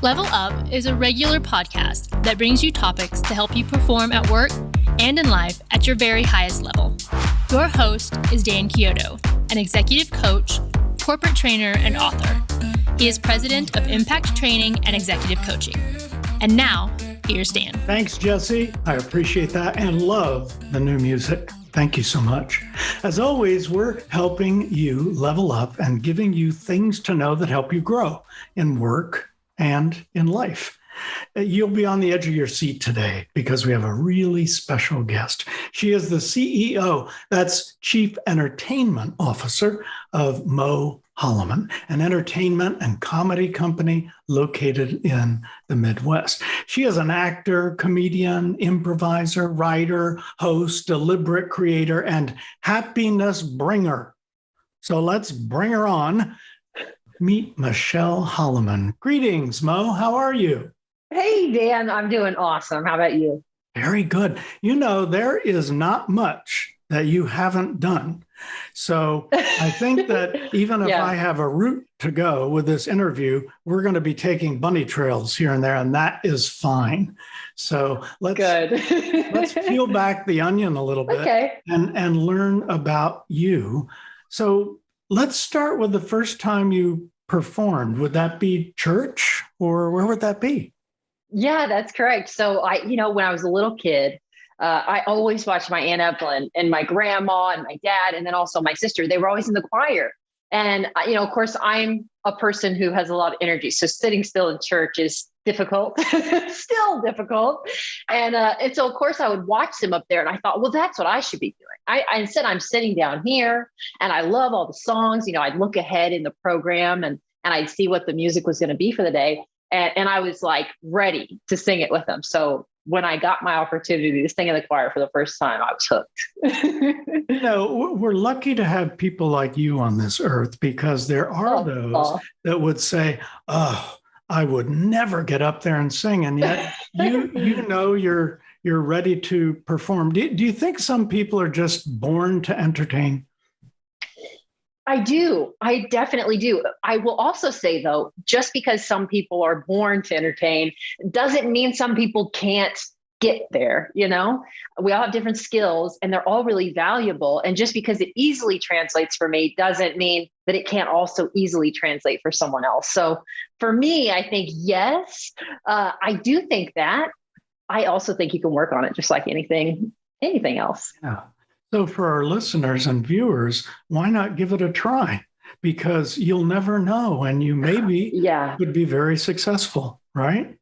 Level Up is a regular podcast that brings you topics to help you perform at work and in life at your very highest level. Your host is Dan Chiodo, an executive coach, corporate trainer, and author. He is president of Impact Training and Executive Coaching. And now, here's Dan. Thanks, Jesse. I appreciate that and love the new music. Thank you so much. As always, we're helping you level up and giving you things to know that help you grow in work and in life. You'll be on the edge of your seat today because we have a really special guest. She is the CEO, that's Chief Entertainment Officer of Holloman, an entertainment and comedy company located in the Midwest. She is an actor, comedian, improviser, writer, host, deliberate creator, and happiness bringer. So let's bring her on. Meet Michelle Holloman. Greetings, Mo. How are you? Hey, Dan. I'm doing awesome. How about you? Very good. You know, there is not much that you haven't done. So I think that even if I have a route to go with this interview, we're going to be taking bunny trails here and there, and that is fine. So let's peel back the onion a little bit and learn about you. So let's start with the first time you performed. Would that be church or where would that be? Yeah, that's correct. So when I was a little kid, I always watched my Aunt Evelyn and my grandma and my dad, and then also my sister. They were always in the choir. And, of course, I'm a person who has a lot of energy. So sitting still in church is difficult, still difficult. And so, of course, I would watch them up there. And I thought, well, that's what I should be doing. I instead, I'm sitting down here and I love all the songs. I'd look ahead in the program and I'd see what the music was going to be for the day. And I was like ready to sing it with them. So when I got my opportunity to sing in the choir for the first time, I was hooked. We're lucky to have people like you on this earth because there are those that would say, oh, I would never get up there and sing. And yet you're ready to perform. Do you think some people are just born to entertain? I do. I definitely do. I will also say, though, just because some people are born to entertain doesn't mean some people can't get there. We all have different skills and they're all really valuable. And just because it easily translates for me doesn't mean that it can't also easily translate for someone else. So for me, I think, yes, I do think that. I also think you can work on it just like anything else. Yeah. So for our listeners and viewers, why not give it a try? Because you'll never know, and you maybe would be very successful, right?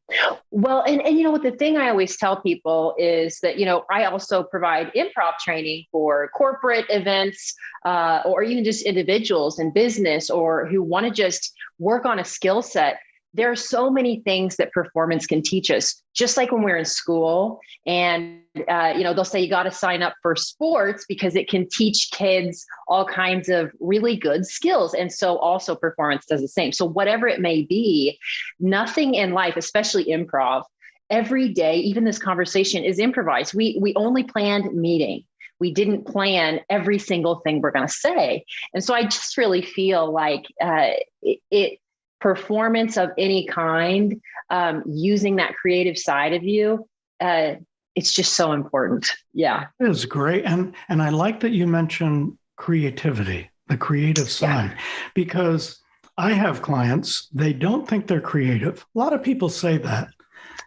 Well, and what the thing I always tell people is that, I also provide improv training for corporate events or even just individuals in business or who want to just work on a skill set. There are so many things that performance can teach us, just like when we're in school and, they'll say you got to sign up for sports because it can teach kids all kinds of really good skills. And so also performance does the same. So whatever it may be, nothing in life, especially improv, every day, even this conversation is improvised. We only planned meeting. We didn't plan every single thing we're going to say. And so I just really feel like performance of any kind, using that creative side of you, it's just so important. Yeah. It is great. And I like that you mentioned creativity, the creative side, because I have clients, they don't think they're creative. A lot of people say that.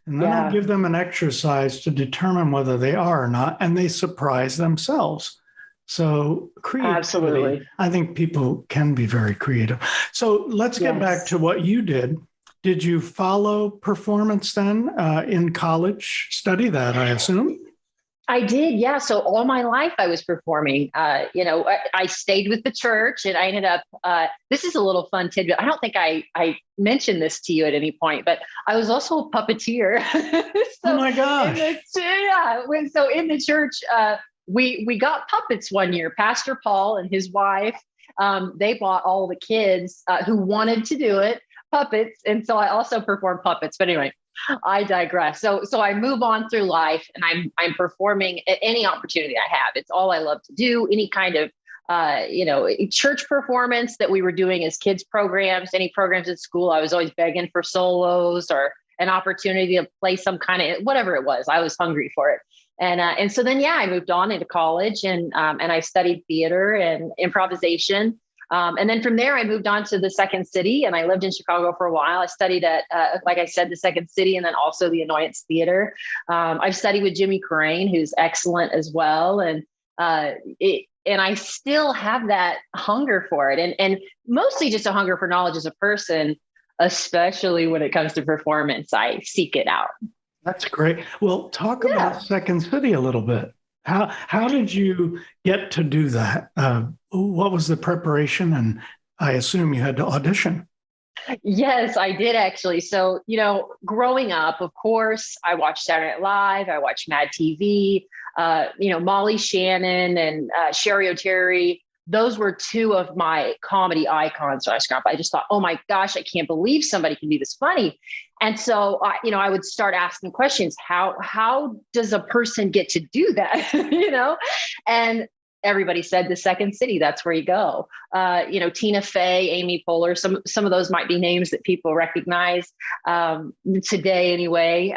And then I give them an exercise to determine whether they are or not, and they surprise themselves. So creativity, absolutely. I think people can be very creative. So let's get back to what you did. Did you follow performance then in college? Study that, I assume? I did, yeah. So all my life I was performing. I stayed with the church and I ended up, this is a little fun tidbit. I don't think I mentioned this to you at any point, but I was also a puppeteer. Oh my gosh. So in the church, we got puppets one year. Pastor Paul and his wife, they bought all the kids who wanted to do it, puppets. And so I also performed puppets. But anyway, I digress. So I move on through life and I'm performing at any opportunity I have. It's all I love to do. Any kind of church performance that we were doing as kids programs, any programs at school. I was always begging for solos or an opportunity to play some kind of, whatever it was. I was hungry for it. And so then, I moved on into college and I studied theater and improvisation. And then from there, I moved on to the Second City, and I lived in Chicago for a while. I studied at, like I said, the Second City, and then also the Annoyance Theater. I've studied with Jimmy Crane, who's excellent as well. And I still have that hunger for it, and mostly just a hunger for knowledge as a person, especially when it comes to performance. I seek it out. That's great. Well, talk about Second City a little bit. How did you get to do that? What was the preparation? And I assume you had to audition. Yes, I did actually. So, growing up, of course, I watched Saturday Night Live. I watched Mad TV. Molly Shannon and Sherry O'Terry. Those were two of my comedy icons. So I just thought, oh my gosh, I can't believe somebody can be this funny. And so, I would start asking questions. How does a person get to do that? And everybody said the Second City, that's where you go. Tina Fey, Amy Poehler, some of those might be names that people recognize today anyway.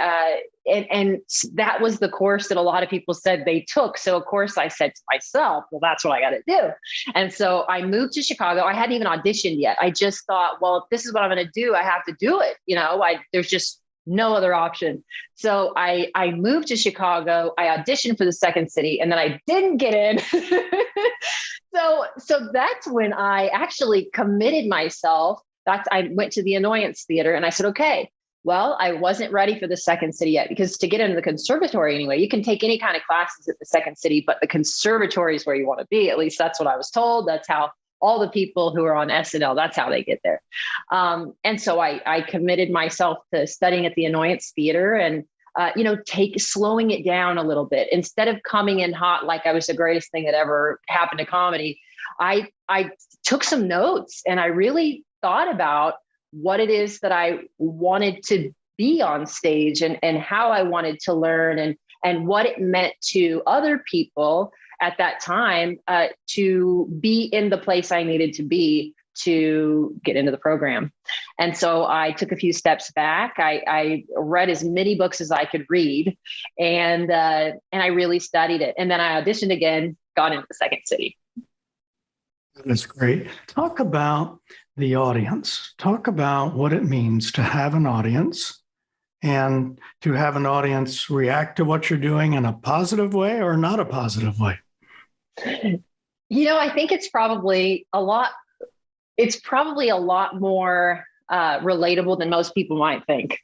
And that was the course that a lot of people said they took. So of course I said to myself, well, that's what I got to do. And so I moved to Chicago. I hadn't even auditioned yet. I just thought, well, if this is what I'm going to do, I have to do it. There's just no other option. So I moved to Chicago. I auditioned for the Second City, and then I didn't get in. So that's when I actually committed myself. I went to the Annoyance Theater, and I said, okay, well, I wasn't ready for the Second City yet, because to get into the conservatory anyway, you can take any kind of classes at the Second City, but the conservatory is where you want to be. At least that's what I was told. That's how all the people who are on SNL, that's how they get there. And so I committed myself to studying at the Annoyance Theater and, slowing it down a little bit. Instead of coming in hot like I was the greatest thing that ever happened to comedy, I took some notes and I really thought about what it is that I wanted to be on stage and how I wanted to learn and what it meant to other people at that time to be in the place I needed to be to get into the program. And so I took a few steps back. I read as many books as I could read, and I really studied it. And then I auditioned again, got into the Second City. That's great. Talk about the audience. Talk about what it means to have an audience and to have an audience react to what you're doing in a positive way or not a positive way. I think it's probably a lot more relatable than most people might think.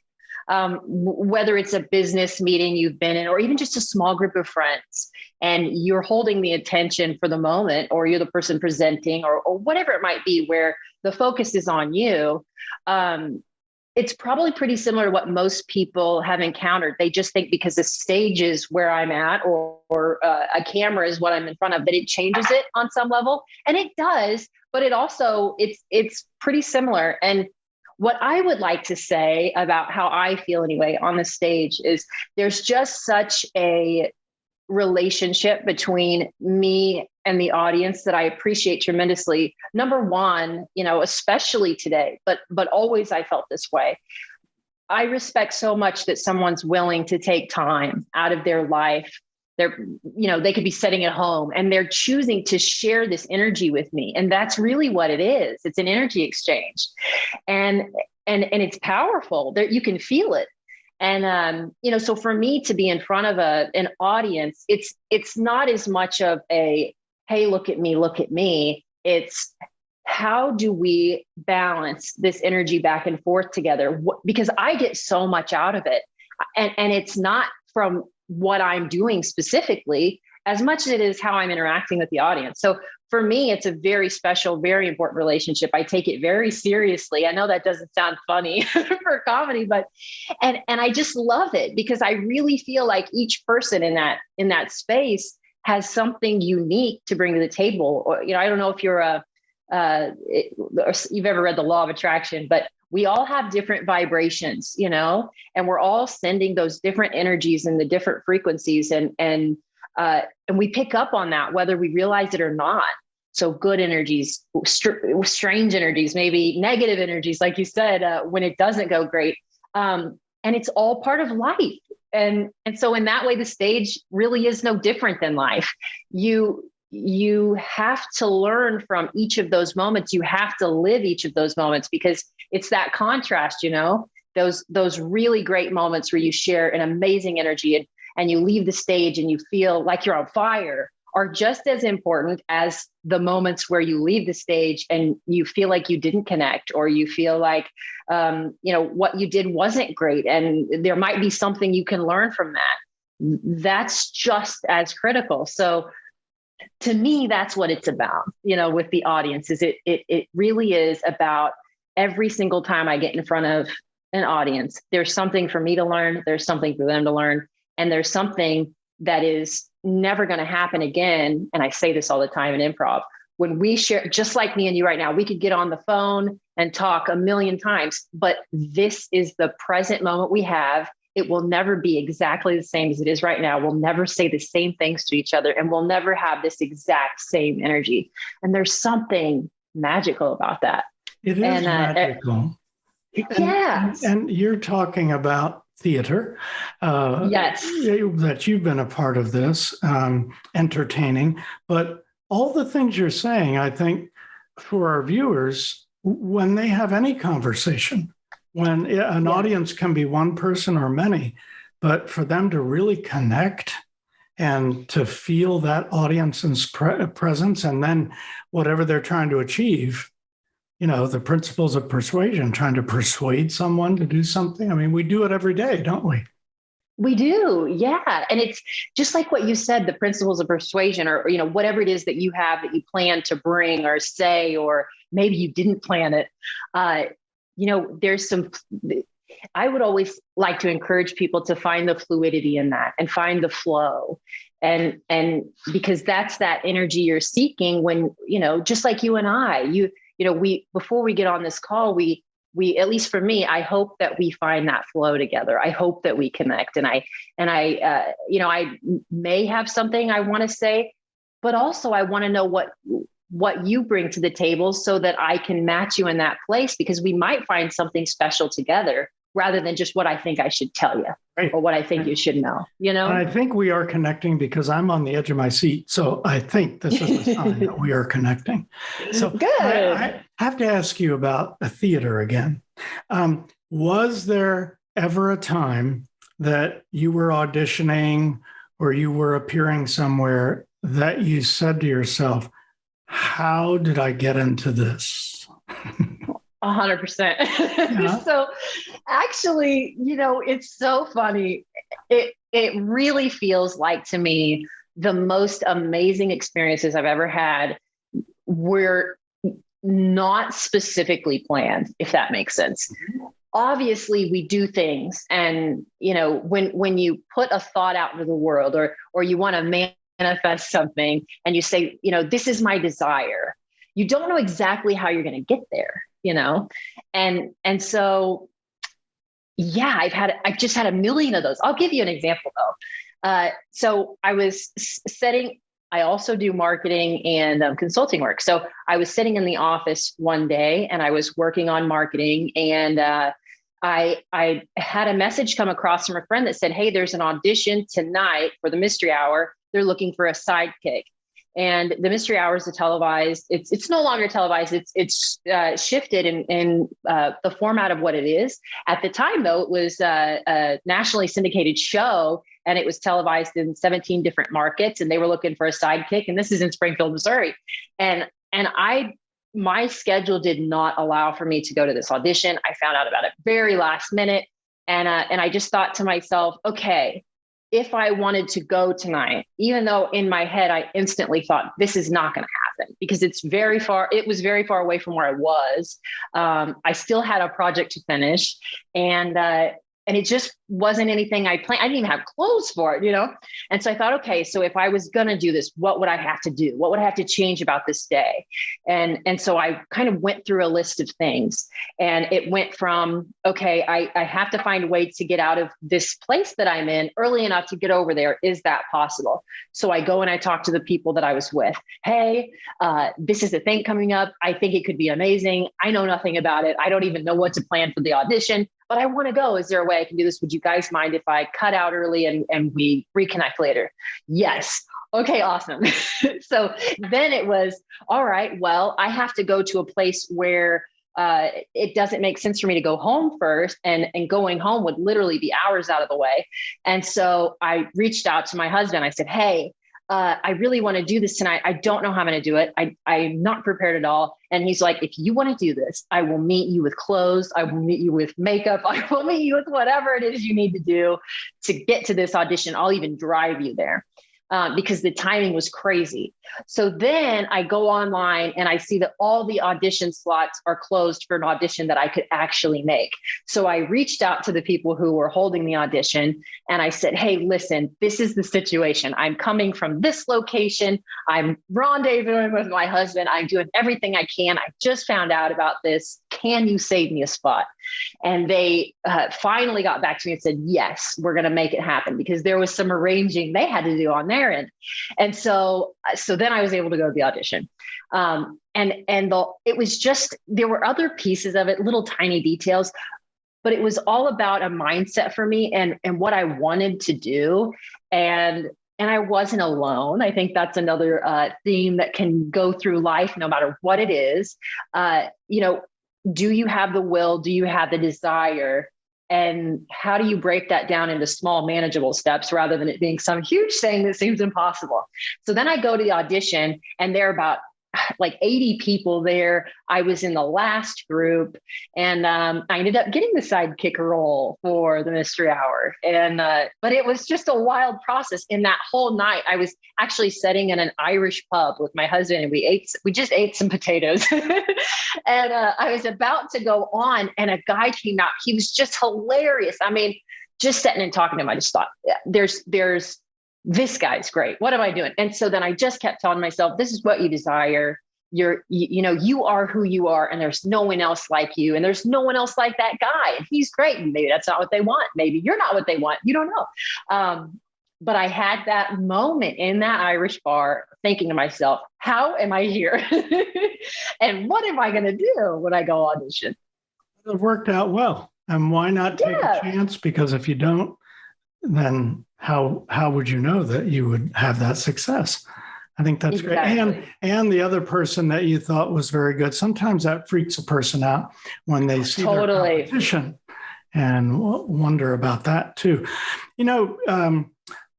Whether it's a business meeting you've been in, or even just a small group of friends, and you're holding the attention for the moment, or you're the person presenting, or whatever it might be, where the focus is on you. It's probably pretty similar to what most people have encountered. They just think because the stage is where I'm at, or a camera is what I'm in front of, that it changes it on some level. And it does, but it also, it's pretty similar. And what I would like to say about how I feel anyway on the stage is there's just such a relationship between me and the audience that I appreciate tremendously. Number one, especially today, but always I felt this way. I respect so much that someone's willing to take time out of their life. They could be sitting at home and they're choosing to share this energy with me. And that's really what it is. It's an energy exchange. And it's powerful. You can feel it. And, so for me to be in front of an audience, it's not as much of a, hey, look at me. It's how do we balance this energy back and forth together? Because I get so much out of it. And it's not from what I'm doing specifically as much as it is how I'm interacting with the audience. So for me, it's a very special, very important relationship. I take it very seriously. I know that doesn't sound funny for comedy, but, and I just love it because I really feel like each person in that space has something unique to bring to the table. Or, I don't know if you're you've ever read The Law of Attraction, but we all have different vibrations, and we're all sending those different energies and the different frequencies, and we pick up on that, whether we realize it or not. So good energies, strange energies, maybe negative energies, like you said, when it doesn't go great. And it's all part of life. And so in that way, the stage really is no different than life. You have to learn from each of those moments. You have to live each of those moments, because it's that contrast, those really great moments where you share an amazing energy and you leave the stage and you feel like you're on fire, are just as important as the moments where you leave the stage and you feel like you didn't connect, or you feel like, what you did wasn't great. And there might be something you can learn from that. That's just as critical. So to me, that's what it's about, with the audience, is it really is about every single time I get in front of an audience, there's something for me to learn. There's something for them to learn. And there's something that is never going to happen again. And I say this all the time in improv, when we share, just like me and you right now, we could get on the phone and talk a million times, but this is the present moment we have. It will never be exactly the same as it is right now. We'll never say the same things to each other, and we'll never have this exact same energy. And there's something magical about that. It is magical. Yeah. And you're talking about theater. Yes. That you've been a part of this, entertaining. But all the things you're saying, I think, for our viewers, when they have any conversation, when an audience can be one person or many, but for them to really connect and to feel that audience's presence, and then whatever they're trying to achieve, the principles of persuasion, trying to persuade someone to do something. I mean, we do it every day, don't we? We do. Yeah. And it's just like what you said, the principles of persuasion, or, whatever it is that you have that you plan to bring or say, or maybe you didn't plan it. I would always like to encourage people to find the fluidity in that and find the flow. And because that's that energy you're seeking when, just like you and I, before we get on this call, we, at least for me, I hope that we find that flow together. I hope that we connect. And I may have something I want to say, but also I want to know what you bring to the table so that I can match you in that place, because we might find something special together rather than just what I think I should tell you, right, or what I think you should know, And I think we are connecting because I'm on the edge of my seat. So I think this is a sign that we are connecting. So good. I have to ask you about the theater again. Was there ever a time that you were auditioning or you were appearing somewhere that you said to yourself, how did I get into this? 100%. Yeah. So actually, it's so funny. It really feels like, to me, the most amazing experiences I've ever had were not specifically planned, if that makes sense. Obviously we do things, and, when you put a thought out into the world, or you want to manifest something and you say, this is my desire, you don't know exactly how you're going to get there, and so, yeah, I've just had a million of those. I'll give you an example though. So I was I also do marketing and consulting work. So I was sitting in the office one day and I was working on marketing, and I had a message come across from a friend that said, hey, there's an audition tonight for the Mystery Hour. They're looking for a sidekick. And the Mystery Hours are televised. It's no longer televised. It's shifted in the format of what it is. At the time, though, it was a nationally syndicated show, and it was televised in 17 different markets. And they were looking for a sidekick. And this is in Springfield, Missouri. And my schedule did not allow for me to go to this audition. I found out about it very last minute, and I just thought to myself, okay, if I wanted to go tonight, even though in my head, I instantly thought this is not going to happen because it was very far away from where I was. I still had a project to finish, and it just wasn't anything I planned. I didn't even have clothes for it, And so I thought, okay, so if I was going to do this, what would I have to do? What would I have to change about this day? And so I kind of went through a list of things, and it went from, okay, I have to find a way to get out of this place that I'm in early enough to get over there. Is that possible? So I go and I talk to the people that I was with. Hey, this is the thing coming up. I think it could be amazing. I know nothing about it. I don't even know what to plan for the audition, but I want to go. Is there a way I can do this? Would you guys mind if I cut out early and we reconnect later? Yes. Okay, awesome. So then it was, all right, well, I have to go to a place where it doesn't make sense for me to go home first, and going home would literally be hours out of the way. And so I reached out to my husband. I said, hey, I really want to do this tonight. I don't know how I'm going to do it. I'm not prepared at all. And he's like, if you want to do this, I will meet you with clothes. I will meet you with makeup. I will meet you with whatever it is you need to do to get to this audition. I'll even drive you there. Because the timing was crazy. So then I go online and I see that all the audition slots are closed for an audition that I could actually make. So I reached out to the people who were holding the audition and I said, hey, listen, this is the situation. I'm coming from this location. I'm rendezvousing with my husband. I'm doing everything I can. I just found out about this. Can you save me a spot? And they finally got back to me and said, yes, we're going to make it happen, because there was some arranging they had to do on their end. And so then I was able to go to the audition. It was just, there were other pieces of it, little tiny details, but it was all about a mindset for me and what I wanted to do. And I wasn't alone. I think that's another theme that can go through life, no matter what it is. Do you have the will? Do you have the desire? And how do you break that down into small, manageable steps rather than it being some huge thing that seems impossible? So then I go to the audition, and there are about like 80 people there. I was in the last group, and I ended up getting the sidekick role for the mystery hour. But it was just a wild process. In that whole night, I was actually sitting in an Irish pub with my husband, and we just ate some potatoes. And I was about to go on, and a guy came out. He was just hilarious. I mean, just sitting and talking to him, I just thought, there's this guy's great. What am I doing? And so then I just kept telling myself, this is what you desire. You are who you are, and there's no one else like you, and there's no one else like that guy. And he's great. And maybe that's not what they want. Maybe you're not what they want. You don't know. But I had that moment in that Irish bar thinking to myself, how am I here? And what am I going to do when I go audition? It worked out well. And why not take a chance? Because if you don't, then how would you know that you would have that success? I think that's exactly great. And the other person that you thought was very good, sometimes that freaks a person out when they see their competition and wonder about that too.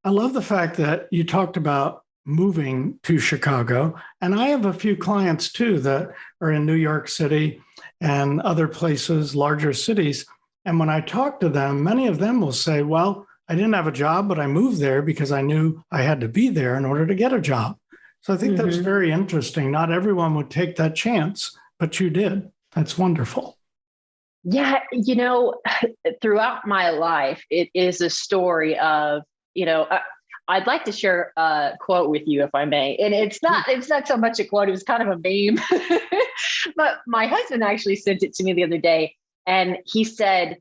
I love the fact that you talked about moving to Chicago. And I have a few clients too that are in New York City and other places, larger cities. And when I talk to them, many of them will say, well, I didn't have a job, but I moved there because I knew I had to be there in order to get a job. So I think that's very interesting. Not everyone would take that chance, but you did. That's wonderful. Yeah. Throughout my life, it is a story of, I'd like to share a quote with you, if I may. And it's not so much a quote, it was kind of a meme. But my husband actually sent it to me the other day. And he said,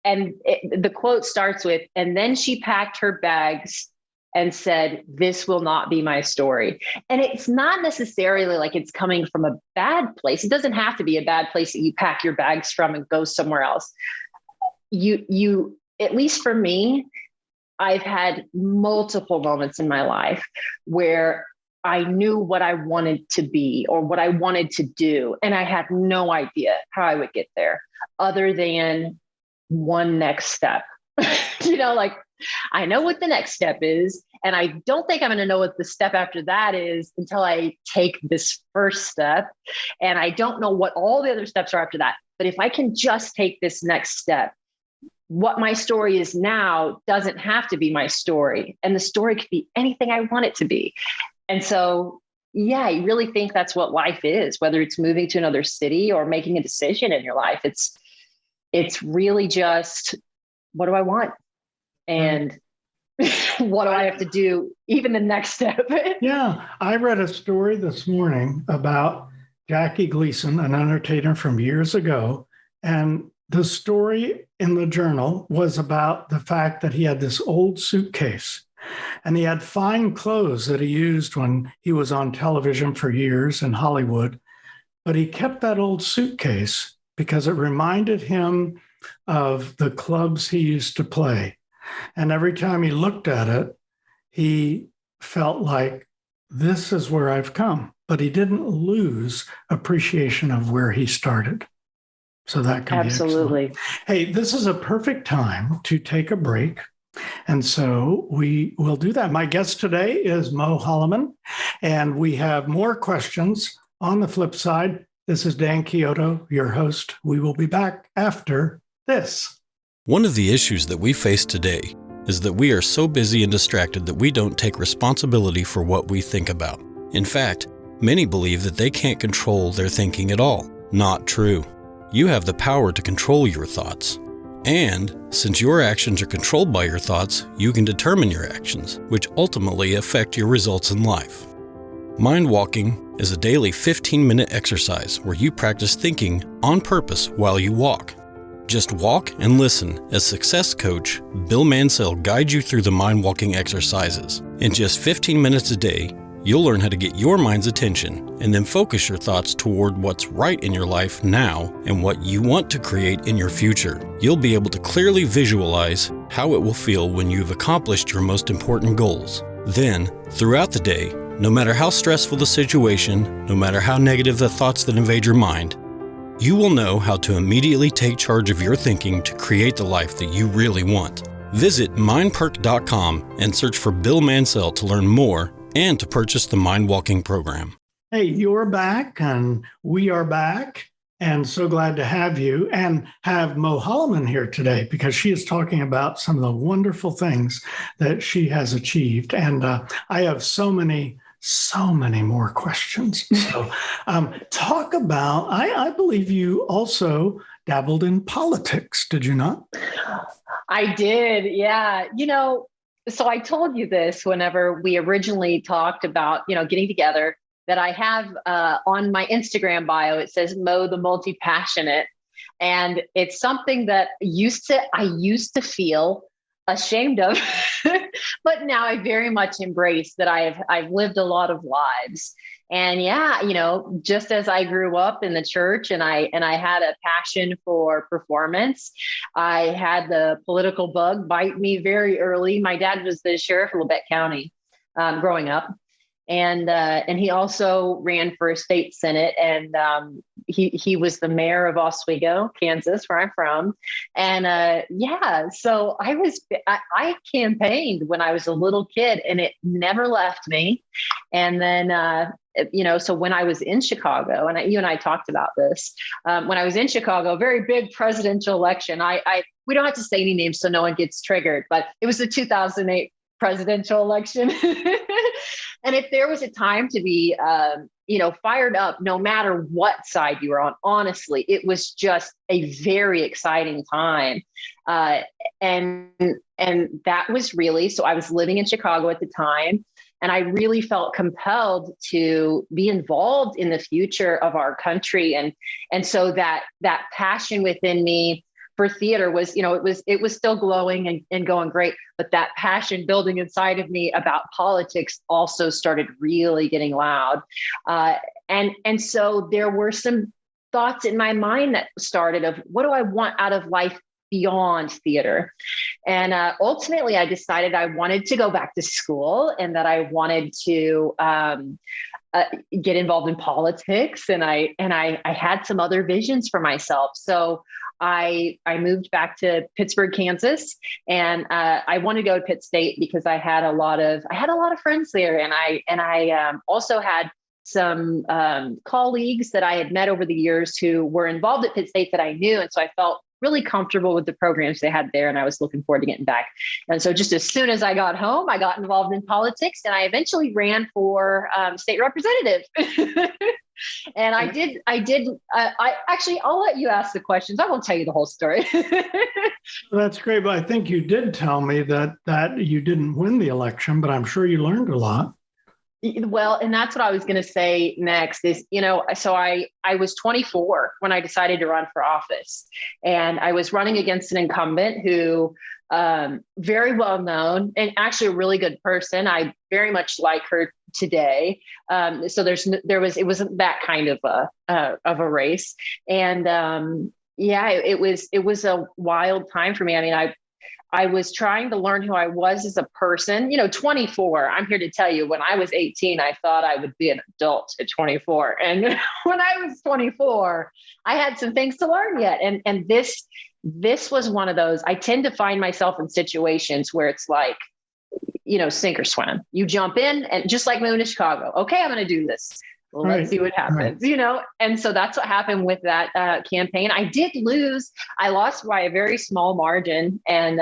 the quote starts with, and then she packed her bags and said, this will not be my story. And it's not necessarily like it's coming from a bad place. It doesn't have to be a bad place that you pack your bags from and go somewhere else. You, at least for me, I've had multiple moments in my life where I knew what I wanted to be or what I wanted to do. And I had no idea how I would get there other than one next step. I know what the next step is. And I don't think I'm going to know what the step after that is until I take this first step. And I don't know what all the other steps are after that. But if I can just take this next step, what my story is now doesn't have to be my story. And the story could be anything I want it to be. And so, yeah, I really think that's what life is, whether it's moving to another city or making a decision in your life. It's really just, what do I want? And what do I have to do? Even the next step. Yeah. I read a story this morning about Jackie Gleason, an entertainer from years ago. And the story in the journal was about the fact that he had this old suitcase and he had fine clothes that he used when he was on television for years in Hollywood. But he kept that old suitcase because it reminded him of the clubs he used to play. And every time he looked at it, he felt like, this is where I've come. But he didn't lose appreciation of where he started. So that can Absolutely. be excellent. Hey, this is a perfect time to take a break. And so we will do that. My guest today is Mo Holloman, and we have more questions on the flip side. This is Dan Chiodo, your host. We will be back after this. One of the issues that we face today is that we are so busy and distracted that we don't take responsibility for what we think about. In fact, many believe that they can't control their thinking at all. Not true. You have the power to control your thoughts. And since your actions are controlled by your thoughts, you can determine your actions, which ultimately affect your results in life. Mind walking is a daily 15-minute exercise where you practice thinking on purpose while you walk. Just walk and listen as success coach Bill Mansell guides you through the mind walking exercises. In just 15 minutes a day, you'll learn how to get your mind's attention and then focus your thoughts toward what's right in your life now and what you want to create in your future. You'll be able to clearly visualize how it will feel when you've accomplished your most important goals. Then, throughout the day, no matter how stressful the situation, no matter how negative the thoughts that invade your mind, you will know how to immediately take charge of your thinking to create the life that you really want. Visit mindperk.com and search for Bill Mansell to learn more and to purchase the Mind Walking program. Hey, you're back and we are back, and so glad to have you and have Mo Holloman here today because she is talking about some of the wonderful things that she has achieved. And I have so many more questions. So talk about, I believe you also dabbled in politics, did you not? I did. Yeah. So I told you this whenever we originally talked about, getting together, that I have on my Instagram bio, it says Mo the multi-passionate. And it's something that I used to feel ashamed of, but now I very much embrace that I've lived a lot of lives. And yeah, just as I grew up in the church and I had a passion for performance, I had the political bug bite me very early. My dad was the sheriff of Labette County growing up. And he also ran for a state senate, and he was the mayor of Oswego, Kansas, where I'm from. And so I campaigned when I was a little kid, and it never left me. And then so when I was in Chicago, and you and I talked about this, when I was in Chicago, a very big presidential election. We don't have to say any names so no one gets triggered, but it was the 2008 presidential election. And if there was a time to be, fired up, no matter what side you were on, honestly, it was just a very exciting time. And that was really, so I was living in Chicago at the time, and I really felt compelled to be involved in the future of our country. And so that passion within me for theater was, it was still glowing and going great, but that passion building inside of me about politics also started really getting loud. And so there were some thoughts in my mind that started of, what do I want out of life beyond theater? And ultimately I decided I wanted to go back to school and that I wanted to get involved in politics. And I had some other visions for myself. So I moved back to Pittsburgh, Kansas, and I wanted to go to Pitt State because I had a lot of friends there, and I also had some colleagues that I had met over the years who were involved at Pitt State that I knew. And so I felt really comfortable with the programs they had there. And I was looking forward to getting back. And so just as soon as I got home, I got involved in politics, and I eventually ran for state representative. And I'll let you ask the questions. I won't tell you the whole story. That's great. But I think you did tell me that you didn't win the election, but I'm sure you learned a lot. Well, and that's what I was going to say next is, so I was 24 when I decided to run for office, and I was running against an incumbent who, very well known and actually a really good person. I very much like her today. So it wasn't that kind of a race. And, it was a wild time for me. I mean, I was trying to learn who I was as a person, 24. I'm here to tell you, when I was 18, I thought I would be an adult at 24. And when I was 24, I had some things to learn yet. And this was one of those. I tend to find myself in situations where it's like, sink or swim. You jump in, and just like moving to Chicago. Okay, I'm going to do this. Well, let's see what happens, And so that's what happened with that campaign. I did lose. I lost by a very small margin, and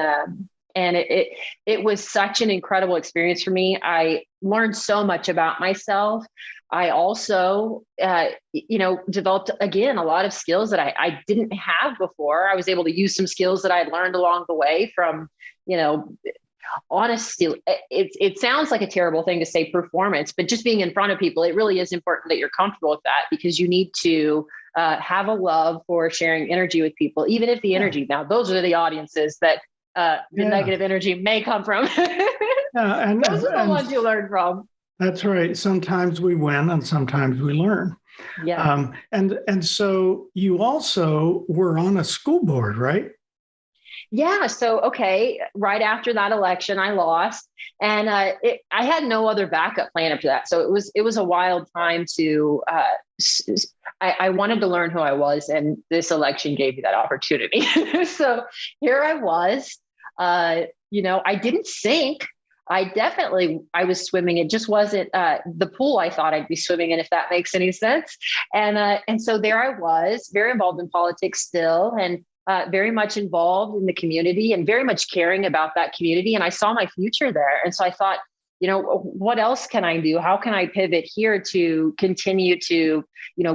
it was such an incredible experience for me. I learned so much about myself. I also, developed, again, a lot of skills that I didn't have before. I was able to use some skills that I had learned along the way from, honesty. It sounds like a terrible thing to say, performance, but just being in front of people, it really is important that you're comfortable with that, because you need to have a love for sharing energy with people, even if the energy, now those are the audiences that the negative energy may come from. And those are the ones you learn from. That's right. Sometimes we win and sometimes we learn. Yeah. And so you also were on a school board, right? Yeah. So, okay. Right after that election, I lost, and I had no other backup plan after that. So it was a wild time to, I wanted to learn who I was, and this election gave me that opportunity. So here I was, I didn't sink. I was swimming. It just wasn't the pool I thought I'd be swimming in, if that makes any sense. And so there I was, very involved in politics still, and very much involved in the community, and very much caring about that community. And I saw my future there. And so I thought, what else can I do? How can I pivot here to continue to,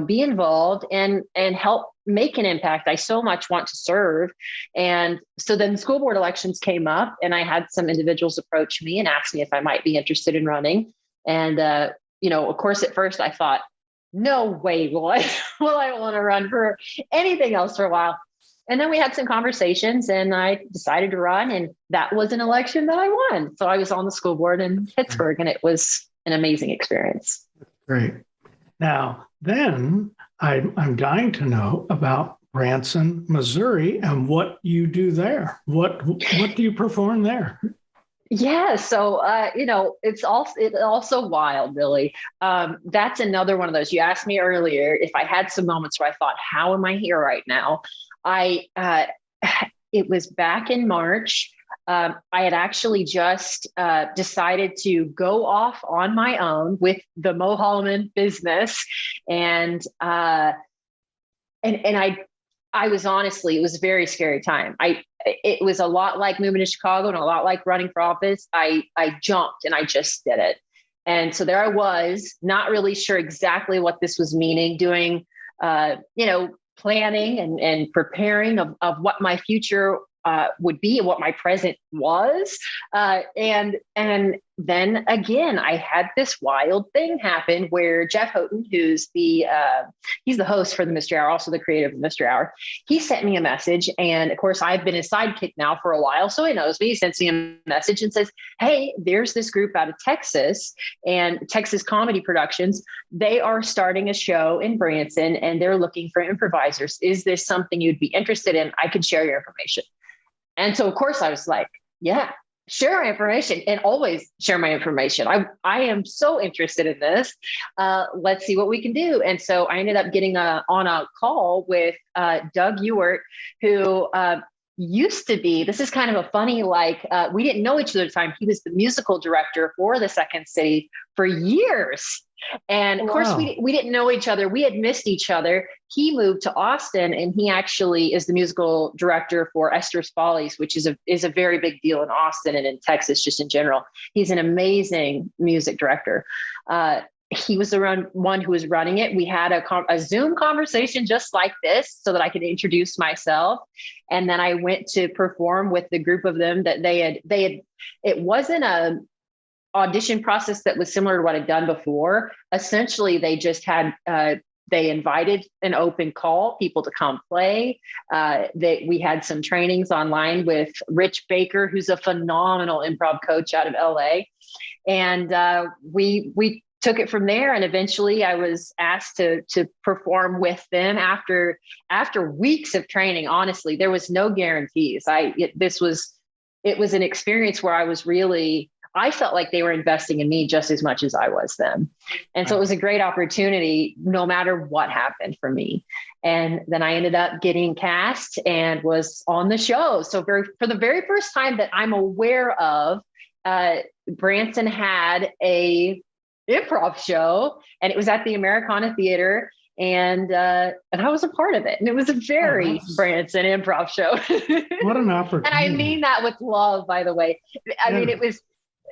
be involved and help make an impact? I so much want to serve. And so then school board elections came up, and I had some individuals approach me and ask me if I might be interested in running. And, of course, at first I thought, no way will I want to run for anything else for a while. And then we had some conversations, and I decided to run, and that was an election that I won. So I was on the school board in Pittsburgh, and it was an amazing experience. Great. Now, then I'm dying to know about Branson, Missouri, and what you do there. What do you perform there? Yeah. So, it's also wild, Billy. That's another one of those. You asked me earlier if I had some moments where I thought, how am I here right now? It was back in March. I had actually just decided to go off on my own with the Holloman business. And I was honestly, it was a very scary time. It was a lot like moving to Chicago and a lot like running for office. I jumped and I just did it. And so there I was, not really sure exactly what this was meaning, doing, planning and preparing of what my future would be and what my present was. And then again, I had this wild thing happen where Jeff Houghton, who's he's the host for the Mystery Hour, also the creator of the Mystery Hour, he sent me a message. And of course, I've been his sidekick now for a while, so he knows me. He sends me a message and says, hey, there's this group out of Texas, and Texas Comedy Productions. They are starting a show in Branson, and they're looking for improvisers. Is this something you'd be interested in? I could share your information. And so, of course, I was like, yeah, share my information, and always share my information. I am so interested in this. Let's see what we can do. And so I ended up getting on a call with Doug Ewert, who used to be, this is kind of a funny, we didn't know each other at the time. He was the musical director for the Second City for years. And of course, we didn't know each other. We had missed each other. He moved to Austin, and he actually is the musical director for Esther's Follies, which is a very big deal in Austin and in Texas, just in general. He's an amazing music director. He was the one who was running it. We had a Zoom conversation just like this so that I could introduce myself. And then I went to perform with the group of them that they had, it wasn't a audition process that was similar to what I'd done before. Essentially, they just had, they invited an open call, people to come play. We had some trainings online with Rich Baker, who's a phenomenal improv coach out of LA. And we took it from there. And eventually I was asked to perform with them after weeks of training. Honestly, there was no guarantees. It was an experience where I felt like they were investing in me just as much as I was them. And so it was a great opportunity no matter what happened for me. And then I ended up getting cast and was on the show. So for the very first time that I'm aware of, Branson had a improv show, and it was at the Americana Theater, and I was a part of it, and it was a very Branson improv show. What an opportunity! And I mean that with love, by the way. I mean, it was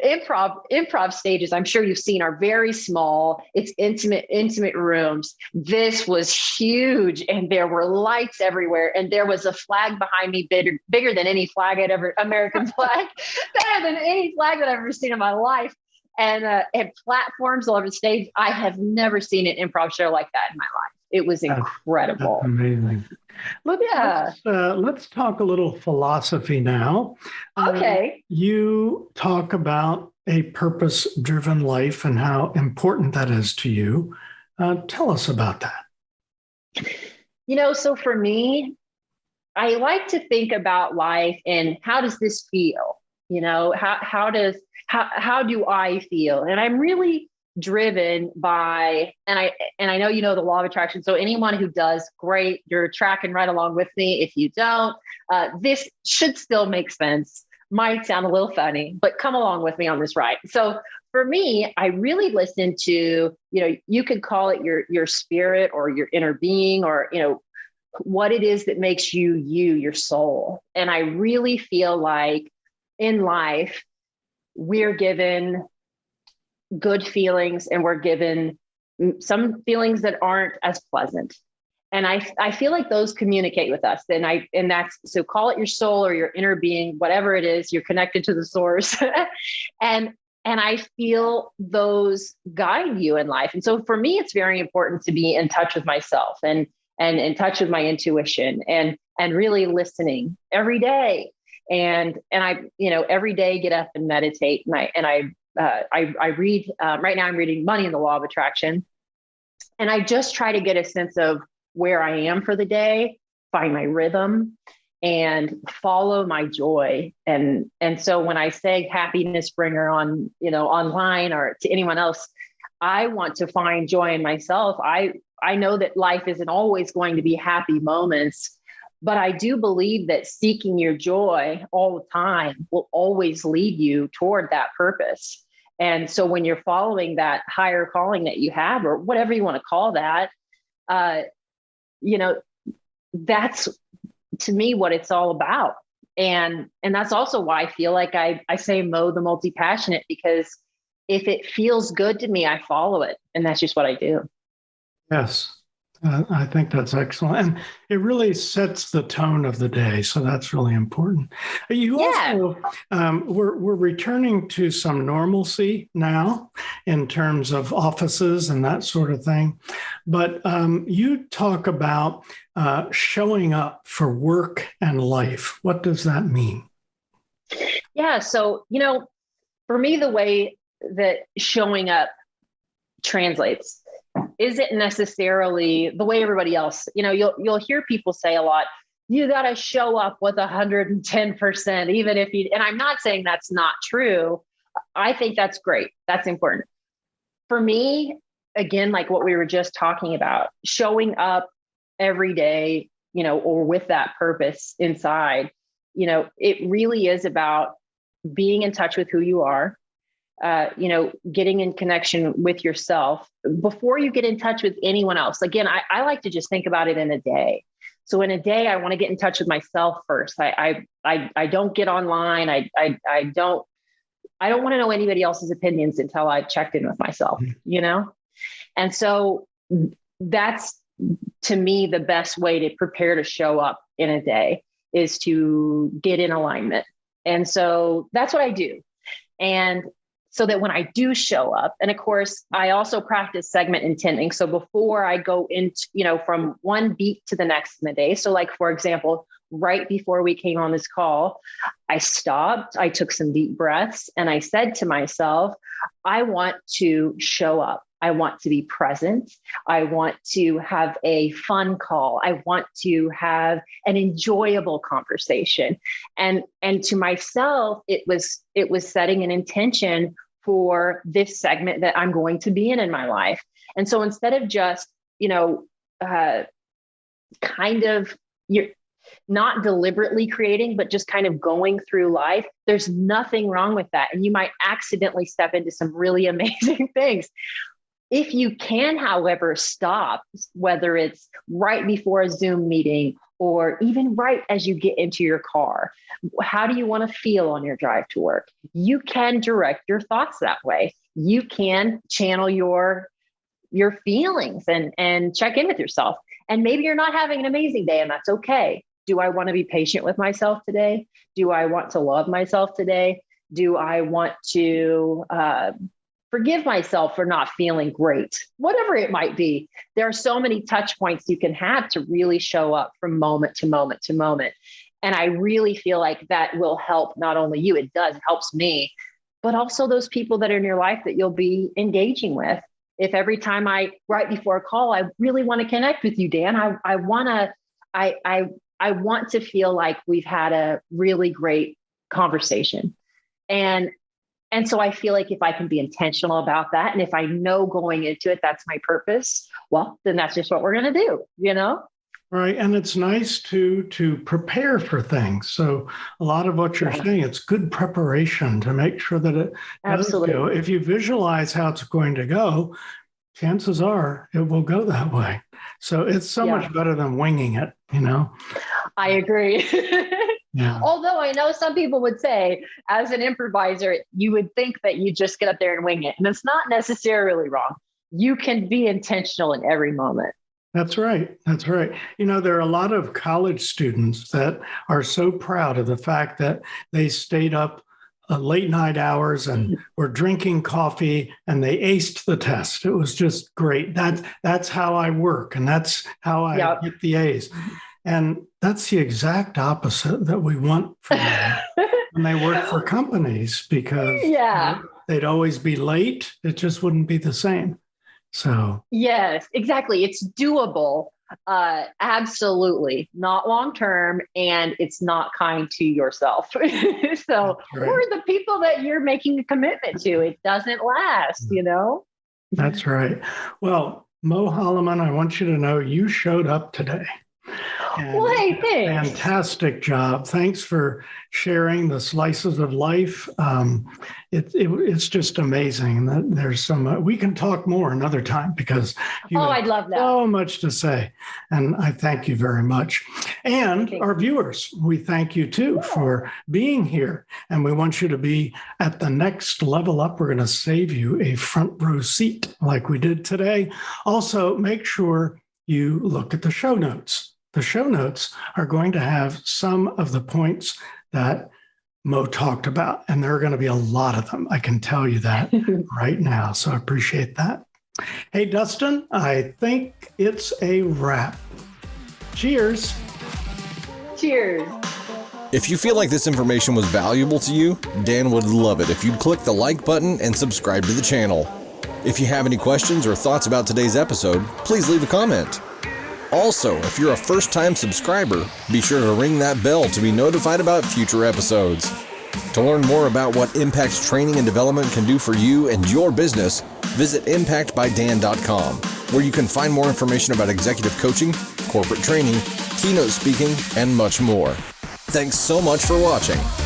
improv stages. I'm sure you've seen are very small. It's intimate rooms. This was huge, and there were lights everywhere, and there was a flag behind me bigger than any flag American flag, better than any flag that I've ever seen in my life. And platforms all over the stage. I have never seen an improv show like that in my life. It was incredible. That's amazing. Let's talk a little philosophy now. Okay. You talk about a purpose-driven life and how important that is to you. Tell us about that. So for me, I like to think about life and how does this feel? How do I feel? And I'm really driven by, and I know the law of attraction. So anyone who does, great, you're tracking right along with me. If you don't, this should still make sense. Might sound a little funny, but come along with me on this ride. So for me, I really listen to, you could call it your spirit or your inner being, or, what it is that makes you, your soul. And I really feel like in life, we're given good feelings, and we're given some feelings that aren't as pleasant. And I feel like those communicate with us. And that's, so call it your soul or your inner being, whatever it is, you're connected to the source. and I feel those guide you in life. And so for me, it's very important to be in touch with myself and in touch with my intuition and really listening every day. And I, every day get up and meditate. And I read, right now I'm reading Money and the Law of Attraction. And I just try to get a sense of where I am for the day, find my rhythm, and follow my joy. And so when I say happiness bringer on, online or to anyone else, I want to find joy in myself. I know that life isn't always going to be happy moments, but I do believe that seeking your joy all the time will always lead you toward that purpose. And so when you're following that higher calling that you have, or whatever you want to call that, that's to me what it's all about. And that's also why I feel like I say Mo the multi-passionate, because if it feels good to me, I follow it. And that's just what I do. Yes. I think that's excellent. And it really sets the tone of the day. So that's really important. You also, we're returning to some normalcy now in terms of offices and that sort of thing. But you talk about showing up for work and life. What does that mean? Yeah. So, for me, the way that showing up translates isn't necessarily the way everybody else, you'll hear people say a lot, you got to show up with 110%, even if and I'm not saying that's not true. I think that's great. That's important. For me, again, like what we were just talking about, showing up every day, or with that purpose inside it really is about being in touch with who you are, getting in connection with yourself before you get in touch with anyone else. Again, I like to just think about it in a day. So in a day, I want to get in touch with myself first. I don't get online. I don't want to know anybody else's opinions until I've checked in with myself, And so that's, to me, the best way to prepare to show up in a day is to get in alignment. And so that's what I do. And so that when I do show up, and of course, I also practice segment intending. So before I go into, from one beat to the next in the day. So like, for example, right before we came on this call, I stopped, I took some deep breaths, and I said to myself, I want to show up. I want to be present. I want to have a fun call. I want to have an enjoyable conversation. And to myself, it was setting an intention for this segment that I'm going to be in my life. And so instead of just, you're not deliberately creating, but just kind of going through life, there's nothing wrong with that. And you might accidentally step into some really amazing things. If you can, however, stop, whether it's right before a Zoom meeting or even right as you get into your car, how do you want to feel on your drive to work? You can direct your thoughts that way. You can channel your feelings and check in with yourself. And maybe you're not having an amazing day, and that's okay. Do I want to be patient with myself today? Do I want to love myself today? Do I want to forgive myself for not feeling great? Whatever it might be. There are so many touch points you can have to really show up from moment to moment to moment. And I really feel like that will help not only you, it helps me, but also those people that are in your life that you'll be engaging with. If every time right before a call, I really want to connect with you, Dan, I want to feel like we've had a really great conversation. And so I feel like if I can be intentional about that, and if I know going into it, that's my purpose, well, then that's just what we're going to do, Right. And it's nice to prepare for things. So a lot of what you're saying, it's good preparation to make sure that it does go. If you visualize how it's going to go, chances are it will go that way. So it's so much better than winging it, I agree. Yeah. Although I know some people would say, as an improviser, you would think that you just get up there and wing it. And it's not necessarily wrong. You can be intentional in every moment. That's right. That's right. There are a lot of college students that are so proud of the fact that they stayed up late night hours and were drinking coffee and they aced the test. It was just great. That's how I work. And that's how I get the A's. And that's the exact opposite that we want from them when they work for companies, because they'd always be late. It just wouldn't be the same. So yes, exactly. It's doable. Absolutely not long-term, and it's not kind to yourself. Or the people that you're making a commitment to, it doesn't last, That's right. Well, Mo Holloman, I want you to know you showed up today. Well, hey, thanks. Fantastic job. Thanks for sharing the slices of life. It's just amazing that there's so much. We can talk more another time because I'd love that. So much to say. And I thank you very much. And our viewers, we thank you too for being here. And we want you to be at the next level up. We're going to save you a front row seat like we did today. Also, make sure you look at the show notes. The show notes are going to have some of the points that Mo talked about, and there are going to be a lot of them. I can tell you that right now. So I appreciate that. Hey, Dustin, I think it's a wrap. Cheers. Cheers. If you feel like this information was valuable to you, Dan would love it if you'd click the like button and subscribe to the channel. If you have any questions or thoughts about today's episode, please leave a comment. Also, if you're a first-time subscriber, be sure to ring that bell to be notified about future episodes. To learn more about what Impact Training and Development can do for you and your business, visit impactbydan.com, where you can find more information about executive coaching, corporate training, keynote speaking, and much more. Thanks so much for watching.